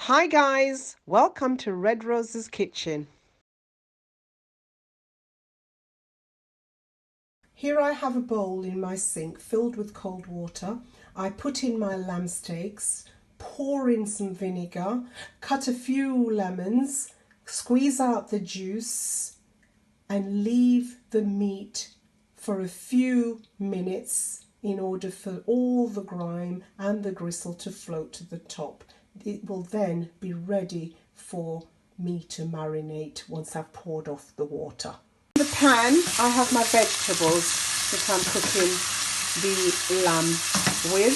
Hi guys, welcome to Red Rose's Kitchen. Here I have a bowl in my sink filled with cold water. I put in my lamb steaks, pour in some vinegar, cut a few lemons, squeeze out the juice and leave the meat for a few minutes in order for all the grime and the gristle to float to the top. It will then be ready for me to marinate once I've poured off the water. In the pan, I have my vegetables that I'm cooking the lamb with.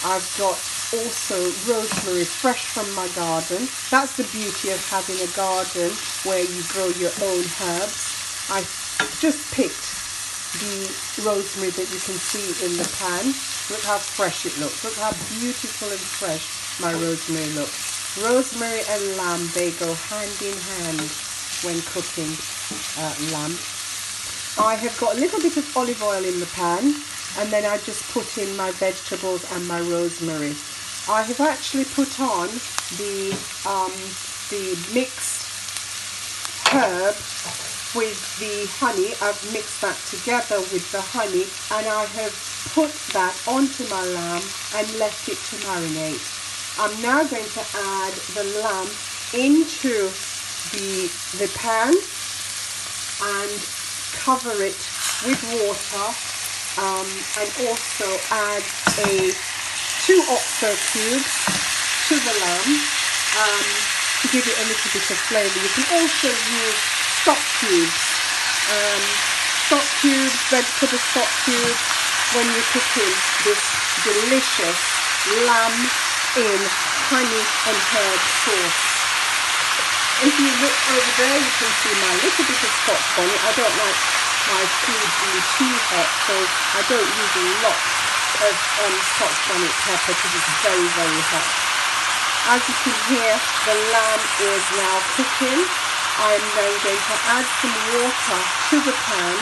I've got also rosemary fresh from my garden. That's the beauty of having a garden where you grow your own herbs. I just picked the rosemary that you can see in the pan. Look how fresh it looks. Look how beautiful and fresh my rosemary looks. Rosemary and lamb, they go hand in hand when cooking lamb. I have got a little bit of olive oil in the pan, and then I just put in my vegetables and my rosemary. I have actually put on the mixed herb with the honey. I've mixed that together with the honey, and I have put that onto my lamb and left it to marinate. I'm now going to add the lamb into the pan and cover it with water, and also add 2 OXO cubes to the lamb to give it a little bit of flavour. You can also use stock cubes, vegetable stock cubes, when you're cooking this delicious lamb in honey and herb sauce. If you look over there, you can see my little bit of Scotch bonnet. I don't like my food being too hot, so I don't use a lot of Scotch bonnet pepper because it's very, very hot. As you can hear, the lamb is now cooking. I'm then going to add some water to the pan,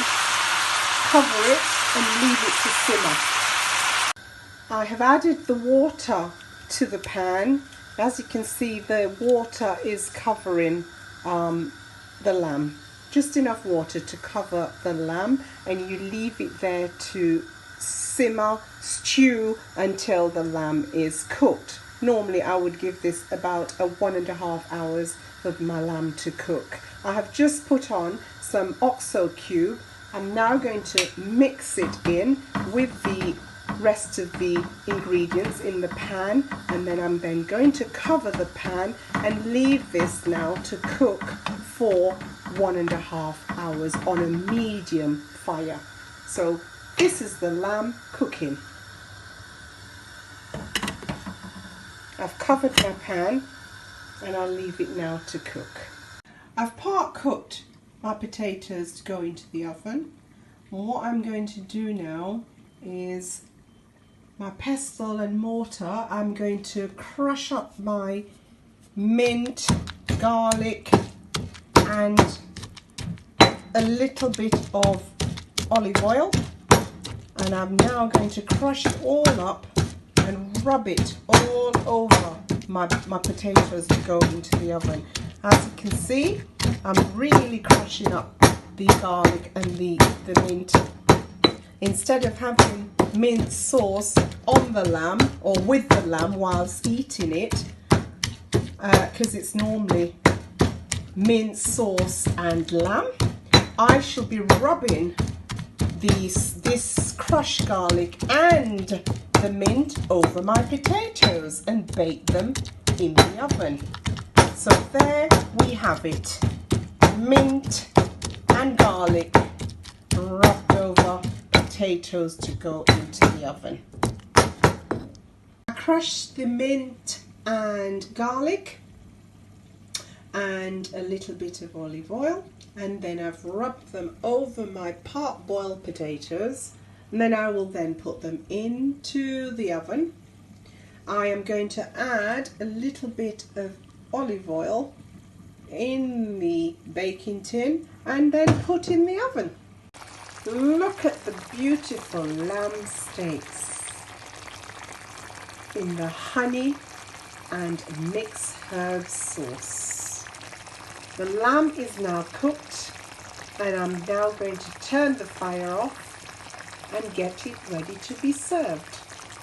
cover it and leave it to simmer. I have added the water to the pan. As you can see, the water is covering the lamb. Just enough water to cover the lamb, and you leave it there to simmer, stew until the lamb is cooked. Normally I would give this about 1.5 hours for my lamb to cook. I have just put on some OXO cube. I'm now going to mix it in with the rest of the ingredients in the pan, and then I'm then going to cover the pan and leave this now to cook for 1.5 hours on a medium fire. So this is the lamb cooking. I've covered my pan and I'll leave it now to cook. I've part cooked my potatoes to go into the oven, and what I'm going to do now is my pestle and mortar. I'm going to crush up my mint, garlic and a little bit of olive oil, and I'm now going to crush it all up and rub it all over my potatoes to go into the oven. As you can see, I'm really crushing up the garlic and the mint. Instead of having mint sauce on the lamb or with the lamb whilst eating it, because it's normally mint sauce and lamb, I shall be rubbing this crushed garlic and the mint over my potatoes and bake them in the oven. So there we have it, mint and garlic rubbed over potatoes to go into the oven. I crushed the mint and garlic and a little bit of olive oil, and then I've rubbed them over my part-boiled potatoes, and then I will then put them into the oven. I am going to add a little bit of olive oil in the baking tin and then put in the oven. Look at the beautiful lamb steaks in the honey and mixed herb sauce. The lamb is now cooked, and I'm now going to turn the fire off and get it ready to be served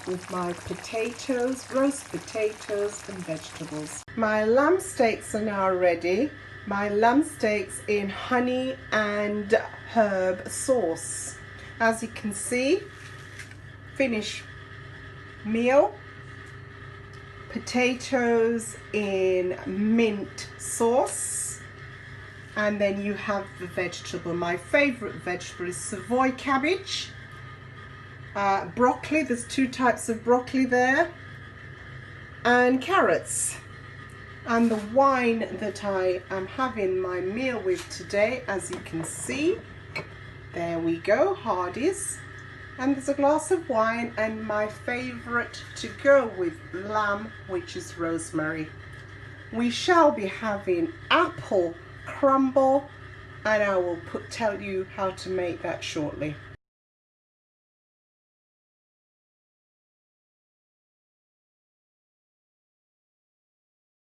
with my potatoes, roast potatoes and vegetables. My lamb steaks are now ready. My lamb steaks in honey and herb sauce. As you can see, finished meal, potatoes in mint sauce, and then you have the vegetable. My favorite vegetable is Savoy cabbage, broccoli, there's 2 types of broccoli there, and carrots. And the wine that I am having my meal with today, as you can see, there we go, Hardy's. And there's a glass of wine and my favorite to go with lamb, which is Rosemary. We shall be having apple crumble, and I will tell you how to make that shortly.